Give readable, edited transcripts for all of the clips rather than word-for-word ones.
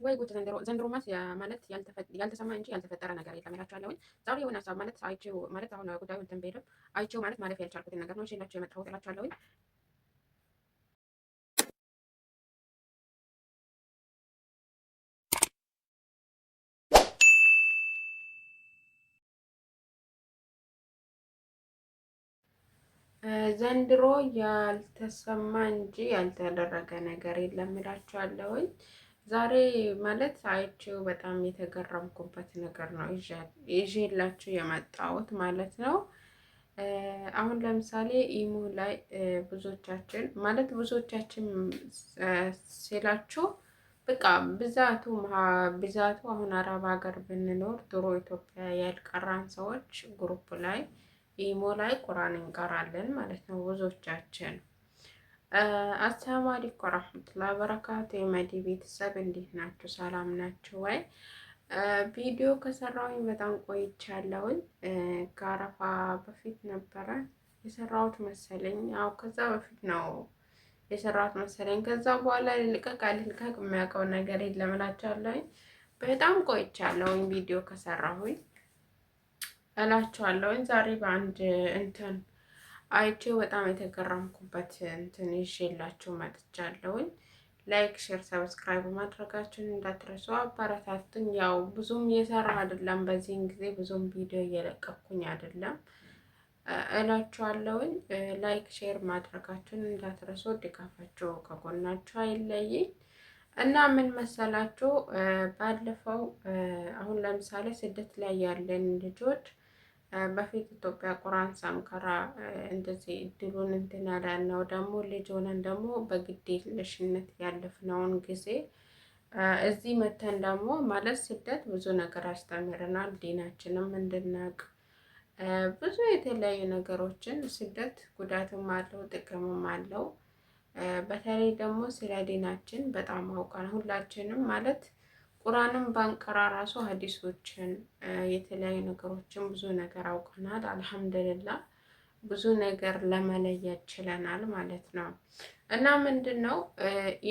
ወይ ጉድ! ዘንድሮማስ ማለት ያልተሰማ እንጂ ያልተፈጠረ ነገር የለም እላችኋለሁኝ። ዛሬ የሆነ ሀሳብ ማለት አይቼው ማለት አሁን ጉዳዩ እንትን ብሄድም አይቼው ማለት ማለፍ ያልቻልኩትን ነገር ነው ይዤላችሁ የመጣሁት እላችኋለሁኝ። ዘንድሮ ያልተሰማ እንጂ ያልተደረገ ነገር የለም እላችኋለሁኝ። ዛሬ ማለት አይቼው በጣም የተገረምኩበት ነገር ነው ይዤላችሁ የመጣሁት ማለት ነው። አሁን ለምሳሌ ኢሞ ላይ ብዙዎቻችን ሲላችሁ በቃ ብዛቱ አሁን አረብ ሀገር ብንኖር ድሮ ኢትዮጵያ ያልቀራን ሰዎች ግሩፕ ላይ ኢሞ ላይ ቁርአን እንቀራለን ማለት ነው ብዙዎቻችን። አሰላሙ አለይኩም ወራህመቱላሂ ወበረካቱ። የመዲ ቤተሰብ እንዴት ናችሁ? ሰላም ናችሁ ወይ? ቪዲዮ ከሰራሁኝ በጣም ቆይቻለሁኝ። ከአረፋ በፊት ነበረ የሰራሁት መሰለኝ። አዎ ከዛ በፊት ነው የሰራሁት መሰለኝ። ከዛ በኋላ ልልቀቅ አልልቀቅ የሚያውቀው ነገር የለም እላችኋለሁኝ። በጣም ቆይቻለሁኝ ቪዲዮ ከሰራሁኝ እላችኋለሁኝ። ዛሬ በአንድ እንትን አይቼው በጣም የተገረምኩበት እንትን ይዤላችሁ መጥቻለሁኝ። ላይክ፣ ሼር፣ ሰብስክራይብ ማድረጋችሁን እንዳትረሱ አበረታቱኝ። ያው ብዙም እየሰራ አይደለም በዚህን ጊዜ ብዙም ቪዲዮ እየለቀኩኝ አይደለም እላችኋለሁኝ። ላይክ ሼር ማድረጋችሁን እንዳትረሱ፣ ድጋፋችሁ ከጎናችሁ አይለይኝ እና ምን መሰላችሁ ባለፈው አሁን ለምሳሌ ስደት ላይ ያለን ልጆች በፊት ኢትዮጵያ ቁርአን ሳንቀራ እንደዚህ እድሉን እንትን ያላልነው ደግሞ ልጅ ሆነን ደግሞ በግዴለሽነት ያለፍነውን ጊዜ እዚህ መተን ደግሞ ማለት ስደት ብዙ ነገር አስተምረናል። ዲናችንም እንድናቅ ብዙ የተለያዩ ነገሮችን ስደት ጉዳትም አለው ጥቅምም አለው። በተለይ ደግሞ ስለ ዲናችን በጣም አውቃል ሁላችንም ማለት ቁርአንም ባንቀራ ራሱ ሀዲሶችን የተለያዩ ነገሮችን ብዙ ነገር አውቀናል። አልሐምዱሊላህ ብዙ ነገር ለመለየት ችለናል ማለት ነው። እና ምንድን ነው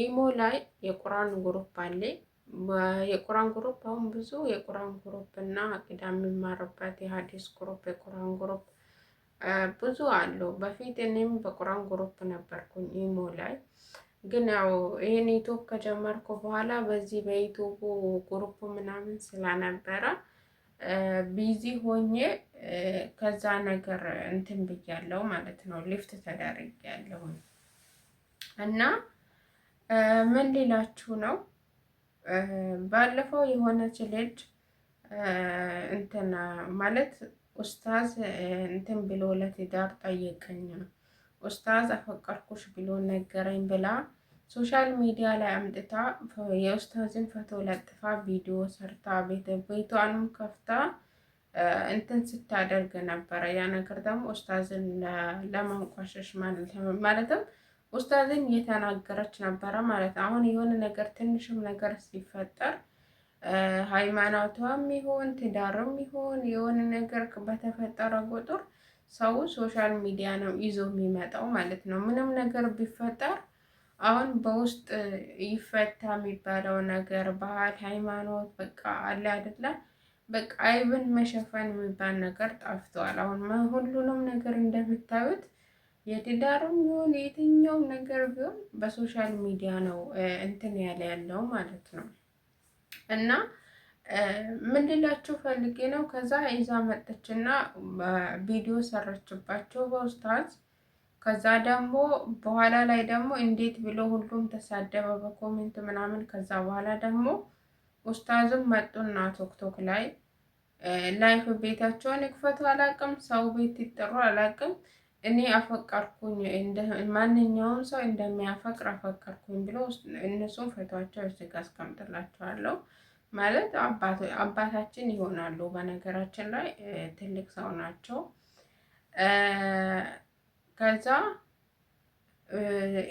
ኢሞ ላይ የቁርአን ግሩፕ አለ። የቁርአን ግሩፕ አሁን ብዙ የቁርአን ግሩፕ እና አቂዳ የሚማርበት የሀዲስ ግሩፕ የቁርአን ግሩፕ ብዙ አለው። በፊት እኔም በቁርአን ግሩፕ ነበርኩኝ ኢሞ ላይ ግን ያው ይሄን ዩቲዩብ ከጀመርኩ በኋላ በዚህ በዩቲዩቡ ግሩፕ ምናምን ስለነበረ ቢዚ ሆኜ ከዛ ነገር እንትን ብያለሁ ማለት ነው። ሊፍት ተደርጌያለሁ እና ምን ሊላችሁ ነው ባለፈው የሆነች ልጅ እንትን ማለት ኡስታዝ እንትን ብሎ ለትዳር ጠየቀኝ ኡስታዝ አፈቀርኩሽ ብሎ ነገረኝ ብላ ሶሻል ሚዲያ ላይ አምጥታ የኡስታዝን ፎቶ ለጥፋ ቪዲዮ ሰርታ ቤቷንም ከፍታ እንትን ስታደርግ ነበረ። ያ ነገር ደግሞ ኡስታዝን ለማንቋሸሽ ማለትም ኡስታዝን እየተናገረች ነበረ ማለት ነው። አሁን የሆነ ነገር ትንሽም ነገር ሲፈጠር ሃይማኖቷም ይሁን ትዳርም ይሁን የሆነ ነገር በተፈጠረ ቁጥር ሰው ሶሻል ሚዲያ ነው ይዞ የሚመጣው ማለት ነው። ምንም ነገር ቢፈጠር አሁን በውስጥ ይፈታ የሚባለው ነገር ባህል፣ ሃይማኖት በቃ አለ አይደለ? በቃ አይብን መሸፈን የሚባል ነገር ጠፍቷል። አሁን ሁሉንም ነገር እንደምታዩት የትዳርም ይሁን የትኛውም ነገር ቢሆን በሶሻል ሚዲያ ነው እንትን ያለው ማለት ነው። እና ምን ልላችሁ ፈልጌ ነው ከዛ ይዛ መጠችና ቪዲዮ ሰረችባቸው በኡስታዝ። ከዛ ደግሞ በኋላ ላይ ደግሞ እንዴት ብሎ ሁሉም ተሳደበ በኮሜንት ምናምን። ከዛ በኋላ ደግሞ ኡስታዝም መጡና ቶክቶክ ላይ ላይፍ ቤታቸውን ይክፈቱ አላቅም፣ ሰው ቤት ይጠሩ አላቅም። እኔ አፈቀርኩኝ ማንኛውም ሰው እንደሚያፈቅር አፈቀርኩኝ ብሎ እነሱም ፎቶአቸው እዚህ ጋር አስቀምጥላቸዋለሁ። ማለት አባታችን ይሆናሉ። በነገራችን ላይ ትልቅ ሰው ናቸው። ከዛ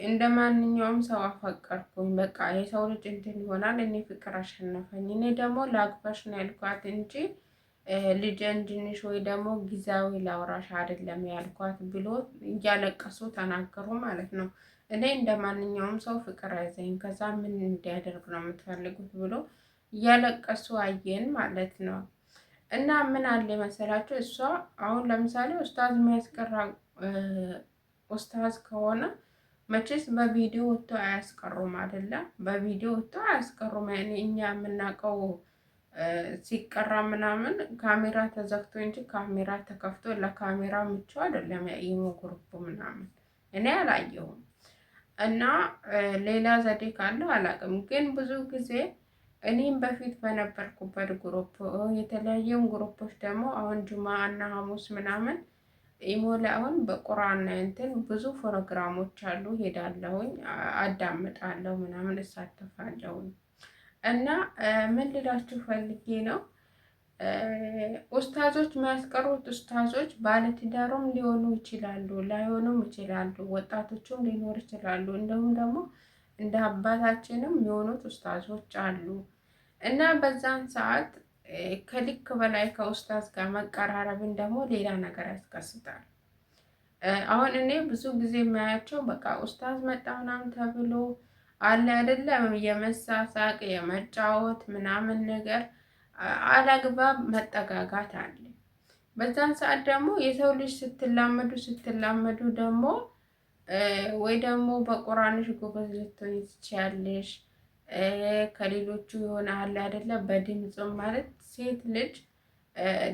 እንደ ማንኛውም ሰው አፈቀርኩኝ በቃ የሰው ልጅ እንትን ይሆናል። እኔ ፍቅር አሸነፈኝ። እኔ ደግሞ ላግባሽ ነው ያልኳት እንጂ ልጅ እንድንሽ ወይ ደግሞ ጊዜያዊ ላውራሽ አይደለም ያልኳት ብሎ እያለቀሱ ተናገሩ ማለት ነው። እኔ እንደ ማንኛውም ሰው ፍቅር ያዘኝ። ከዛ ምን እንዲያደርግ ነው የምትፈልጉት ብሎ እያለቀሱ አየን ማለት ነው። እና ምን አለ መሰላችሁ እሷ አሁን ለምሳሌ ኡስታዝ የሚያስቀራ ኡስታዝ ከሆነ መቼስ በቪዲዮ ወጥቶ አያስቀሩም አይደለም? በቪዲዮ ወጥቶ አያስቀሩም። እኛ የምናውቀው ሲቀራ ምናምን ካሜራ ተዘግቶ እንጂ ካሜራ ተከፍቶ ለካሜራ ምቹ አይደለም። የኢሞ ግሩፕ ምናምን እኔ አላየሁም። እና ሌላ ዘዴ ካለው አላውቅም። ግን ብዙ ጊዜ እኔም በፊት በነበርኩበት ግሩፕ የተለያየም ግሩፖች ደግሞ አሁን ጁማ እና ሐሙስ ምናምን ኢሞ ላይ አሁን በቁርአን እንትን ብዙ ፕሮግራሞች አሉ። ሄዳለሁኝ፣ አዳምጣለሁ፣ ምናምን እሳተፋለሁኝ። እና ምን ልላችሁ ፈልጌ ነው ኡስታዞች የሚያስቀሩት ኡስታዞች ባለትዳሩም ሊሆኑ ይችላሉ፣ ላይሆኑም ይችላሉ፣ ወጣቶችም ሊኖር ይችላሉ። እንዲሁም ደግሞ እንደ አባታችንም የሆኑት ኡስታዞች አሉ። እና በዛን ሰዓት ከልክ በላይ ከኡስታዝ ጋር መቀራረብን ደግሞ ሌላ ነገር ያስከስታል። አሁን እኔ ብዙ ጊዜ የሚያያቸው በቃ ኡስታዝ መጣ ምናምን ተብሎ አለ አይደለም የመሳሳቅ የመጫወት ምናምን ነገር አላግባብ መጠጋጋት አለ። በዛን ሰዓት ደግሞ የሰው ልጅ ስትላመዱ ደግሞ ወይ ደግሞ በቁርአንሽ ጎበዝ ልትሆኚ ትችያለሽ፣ ከሌሎቹ የሆነ አለ አይደለ በድምጽ ማለት ሴት ልጅ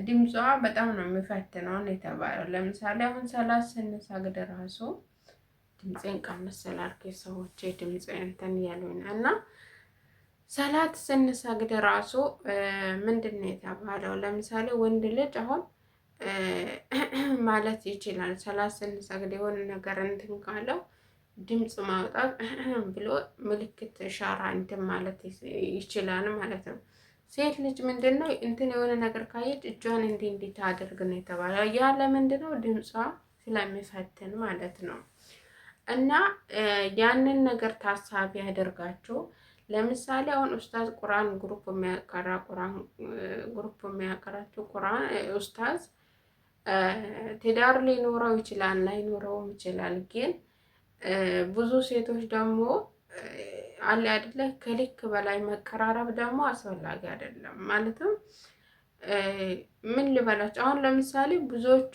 ድምጿ በጣም ነው የሚፈትነው የተባለው። ለምሳሌ አሁን ሰላት ስንሰግድ ራሱ ድምፄን ቀንስ ስላልኩ ሰዎች ድምፅ እንትን ያሉኝ እና ሰላት ስንሰግድ ራሱ ምንድን ነው የተባለው? ለምሳሌ ወንድ ልጅ አሁን ማለት ይችላል ሰላት ስንሰግድ የሆነ ነገር እንትን ካለው ድምፅ ማውጣት ብሎ ምልክት ሻራ እንትን ማለት ይችላል ማለት ነው። ሴት ልጅ ምንድነው እንትን የሆነ ነገር ካየች እጇን እንዲህ ታደርግ ነው የተባለው። ያ ለምንድነው? ድምጿ ስለሚፈትን ማለት ነው። እና ያንን ነገር ታሳቢ ያደርጋችሁ። ለምሳሌ አሁን ኡስታዝ ቁርአን ግሩፕ የሚያቀራቸው ቁርአን ኡስታዝ ትዳር ሊኖረው ይችላል ላይኖረውም ይችላል። ግን ብዙ ሴቶች ደግሞ አለ አይደለ ከልክ በላይ መቀራረብ ደግሞ አስፈላጊ አይደለም። ማለትም ምን ልበላችሁ አሁን ለምሳሌ ብዙዎቹ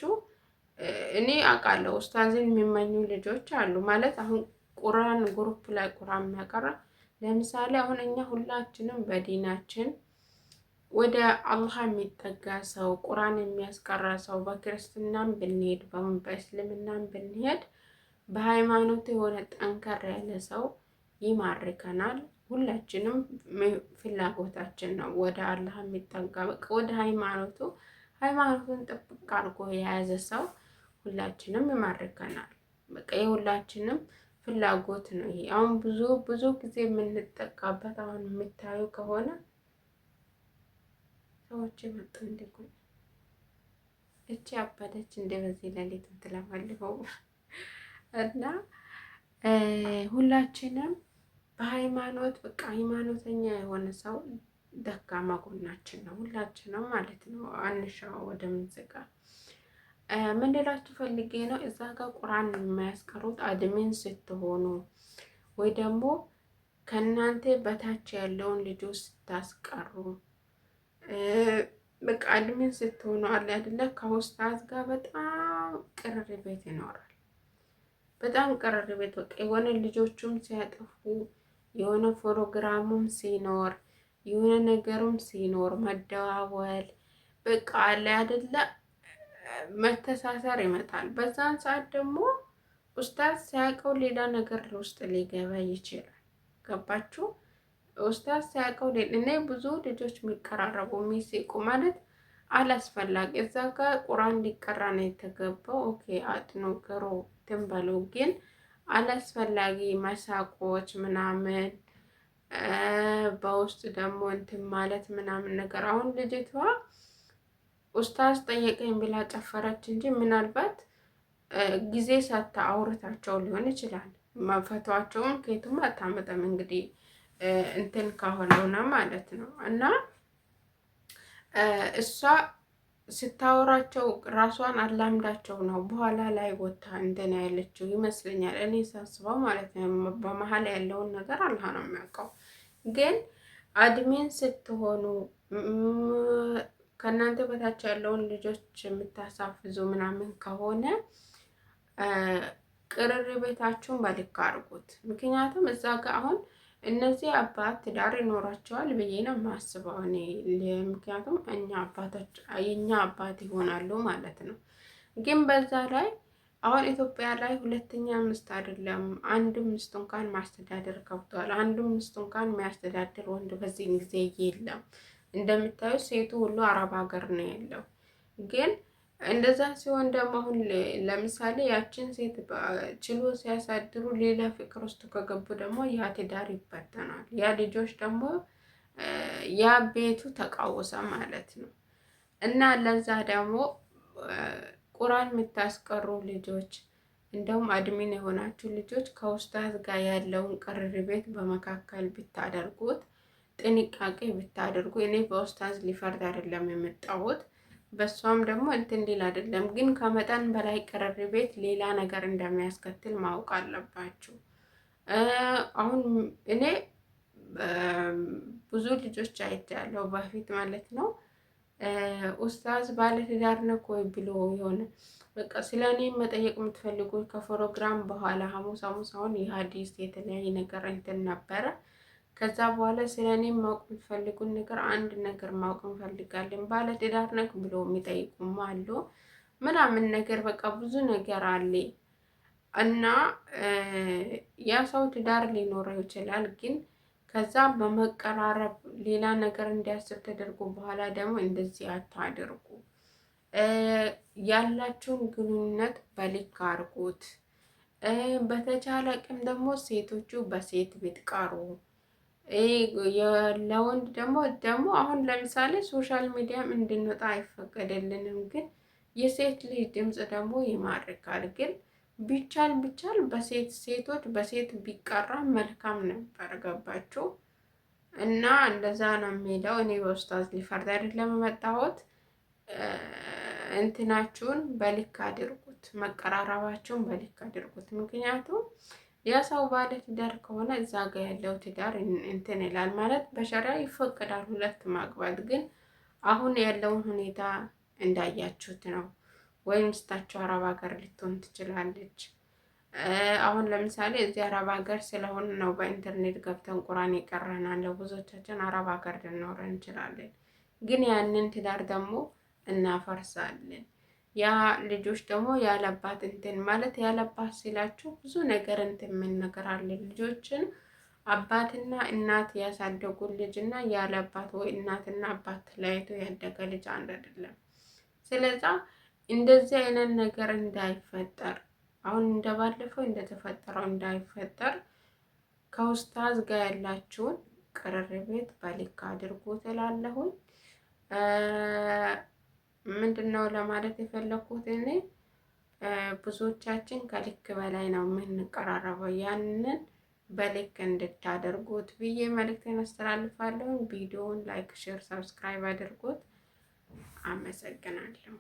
እኔ አውቃለሁ ኡስታዝን የሚመኙ ልጆች አሉ። ማለት አሁን ቁርአን ግሩፕ ላይ ቁርአን የሚያቀራ ለምሳሌ አሁን እኛ ሁላችንም በዲናችን ወደ አላህ የሚጠጋ ሰው ቁርአን የሚያስቀራ ሰው በክርስትናም ብንሄድ በእስልምናም ብንሄድ በሃይማኖት የሆነ ጠንከር ያለ ሰው ይማርከናል። ሁላችንም ፍላጎታችን ነው ወደ አላህ የሚጠጋ በቃ ወደ ሃይማኖቱን ጥብቅ አድርጎ የያዘ ሰው ሁላችንም ይማርከናል። በቃ የሁላችንም ፍላጎት ነው ይሄ። አሁን ብዙ ጊዜ የምንጠቃበት አሁን የምታዩ ከሆነ ሰዎች መጡ እንደቆይ እቺ አባደች እንደ በዚህ ሌሊት ትለፈልፈው እና ሁላችንም በሃይማኖት በቃ ሃይማኖተኛ የሆነ ሰው ደካማ ጎናችን ነው ሁላችንም ማለት ነው። አንሻው ወደ ምንዝጋ ምን ልላችሁ ፈልጌ ነው እዛ ጋር ቁርአን የማያስቀሩት አድሚን ስትሆኑ ወይ ደግሞ ከእናንተ በታች ያለውን ልጆች ስታስቀሩ በቃ አድሚን ስትሆኑ አለ አይደለ ከኡስታዝ ጋር በጣም ቅርርቤት ይኖራል። በጣም ቅርርቤት በቃ የሆነ ልጆቹም ሲያጠፉ የሆነ ፕሮግራሙም ሲኖር የሆነ ነገሩም ሲኖር መደዋወል በቃ አለ አይደለ መተሳሰር ይመጣል። በዛን ሰዓት ደግሞ ኡስታዝ ሲያውቀው ሌላ ነገር ውስጥ ሊገባ ይችላል። ገባችሁ? ኡስታዝ ሲያውቀው እኔ ብዙ ልጆች የሚቀራረቡ የሚስቁ ማለት አላስፈላጊ እዛ ጋር ቁርአን ሊቀራ ነው የተገባው። ኦኬ አጥኖ ገሮ ትንበሉ ግን አላስፈላጊ መሳቆች ምናምን በውስጥ ደግሞ እንትን ማለት ምናምን ነገር አሁን ልጅቷ ኡስታዝ ጠየቀኝ ብላ ጨፈረች እንጂ ምናልባት ጊዜ ሳታ አውርታቸው ሊሆን ይችላል። መፈቷቸውን ከየቱም አታመጣም እንግዲህ እንትን ከሆነውና ማለት ነው። እና እሷ ስታወራቸው ራሷን አላምዳቸው ነው በኋላ ላይ ወታ እንትን ያለችው ይመስለኛል፣ እኔ ሳስበው ማለት ነው። በመሀል ያለውን ነገር አላህ ነው የሚያውቀው። ግን አድሜን ስትሆኑ ከእናንተ በታች ያለውን ልጆች የምታሳፍዙ ምናምን ከሆነ ቅርርቤታችሁን በልክ አድርጉት። ምክንያቱም እዛ ጋር አሁን እነዚህ አባት ትዳር ይኖራቸዋል ብዬ ነው የማስበው እኔ። ምክንያቱም የእኛ አባት ይሆናሉ ማለት ነው። ግን በዛ ላይ አሁን ኢትዮጵያ ላይ ሁለተኛ ሚስት አይደለም አንድ ሚስት እንኳን ማስተዳደር ከብቷል። አንዱ ሚስት እንኳን የሚያስተዳድር ወንድ በዚህ ጊዜ የለም። እንደምታዩት ሴቱ ሁሉ አረብ ሀገር ነው ያለው። ግን እንደዛ ሲሆን ደግሞ አሁን ለምሳሌ ያችን ሴት ችሎ ሲያሳድሩ ሌላ ፍቅር ውስጥ ከገቡ ደግሞ ያ ትዳር ይበተናል። ያ ልጆች ደግሞ ያ ቤቱ ተቃወሰ ማለት ነው። እና ለዛ ደግሞ ቁርአን የምታስቀሩ ልጆች እንደውም አድሚን የሆናችሁ ልጆች ከኡስታዝ ጋር ያለውን ቅርርቤት በመካከል ብታደርጉት፣ ጥንቃቄ ብታደርጉ። እኔ በኡስታዝ ሊፈርድ አይደለም የመጣሁት፣ በሷም ደግሞ እንትን ሊል አይደለም። ግን ከመጠን በላይ ቅርርቤት ሌላ ነገር እንደሚያስከትል ማወቅ አለባችሁ። አሁን እኔ ብዙ ልጆች አይቻለሁ በፊት ማለት ነው። ኡስታዝ ባለትዳር ነው ወይ ብሎ የሆነ በቃ ስለ እኔ መጠየቅ የምትፈልጉት ከፕሮግራም በኋላ ሐሙስ አሁን የሀዲስ የተለያየ ነገር እንትን ነበረ። ከዛ በኋላ ስለ እኔ ማወቅ የምትፈልጉን ነገር አንድ ነገር ማወቅ እንፈልጋለን ባለትዳር ነህ ብሎ የሚጠይቁም አሉ ምናምን ነገር በቃ ብዙ ነገር አለ። እና ያ ሰው ትዳር ሊኖረው ይችላል፣ ግን ከዛ በመቀራረብ ሌላ ነገር እንዲያስብ ተደርጎ በኋላ ደግሞ እንደዚህ አታድርጉ። ያላችሁን ግንኙነት በልክ አድርጉት። በተቻለ አቅም ደግሞ ሴቶቹ በሴት ቢትቀሩ፣ ለወንድ ደግሞ አሁን ለምሳሌ ሶሻል ሚዲያም እንድንወጣ አይፈቀደልንም፣ ግን የሴት ልጅ ድምፅ ደግሞ ይማርካል። ግን ቢቻል ሴቶች በሴት ቢቀራ መልካም ነበር። ገባችሁ? እና እንደዛ ነው የሚለው። እኔ በኡስታዝ ሊፈርድ አይደለም የመጣሁት። እንትናችሁን በልክ አድርጉት፣ መቀራረባችሁን በልክ አድርጉት። ምክንያቱም ያ ሰው ባለ ትዳር ከሆነ እዛ ጋር ያለው ትዳር እንትን ይላል ማለት በሸሪዓ ይፈቀዳል ሁለት ማግባት። ግን አሁን ያለውን ሁኔታ እንዳያችሁት ነው። ወይም ሚስታቸው አረብ ሀገር ልትሆን ትችላለች። አሁን ለምሳሌ እዚህ አረብ ሀገር ስለሆነ ነው በኢንተርኔት ገብተን ቁርአን የቀረናለው። ብዙዎቻችን አረብ ሀገር ልንኖር እንችላለን፣ ግን ያንን ትዳር ደግሞ እናፈርሳለን። ያ ልጆች ደግሞ ያለባት እንትን ማለት ያለባት ሲላችሁ ብዙ ነገር እንትን ምን ነገር አለ። ልጆችን አባትና እናት ያሳደጉ ልጅ እና ያለባት ወይ እናትና አባት ተለያይቶ ያደገ ልጅ አንድ አይደለም። ስለዛ እንደዚህ አይነት ነገር እንዳይፈጠር አሁን እንደባለፈው እንደተፈጠረው እንዳይፈጠር ከኡስታዝ ጋር ያላችሁን ቅርርቤት በልክ አድርጉ እላለሁኝ። ምንድነው ለማለት የፈለኩት እኔ ብዙዎቻችን ከልክ በላይ ነው የምንቀራረበው። ያንን በልክ እንድታደርጉት ብዬ መልእክቴን አስተላልፋለሁ። ቪዲዮውን ላይክ፣ ሼር፣ ሰብስክራይብ አድርጉት። አመሰግናለሁ።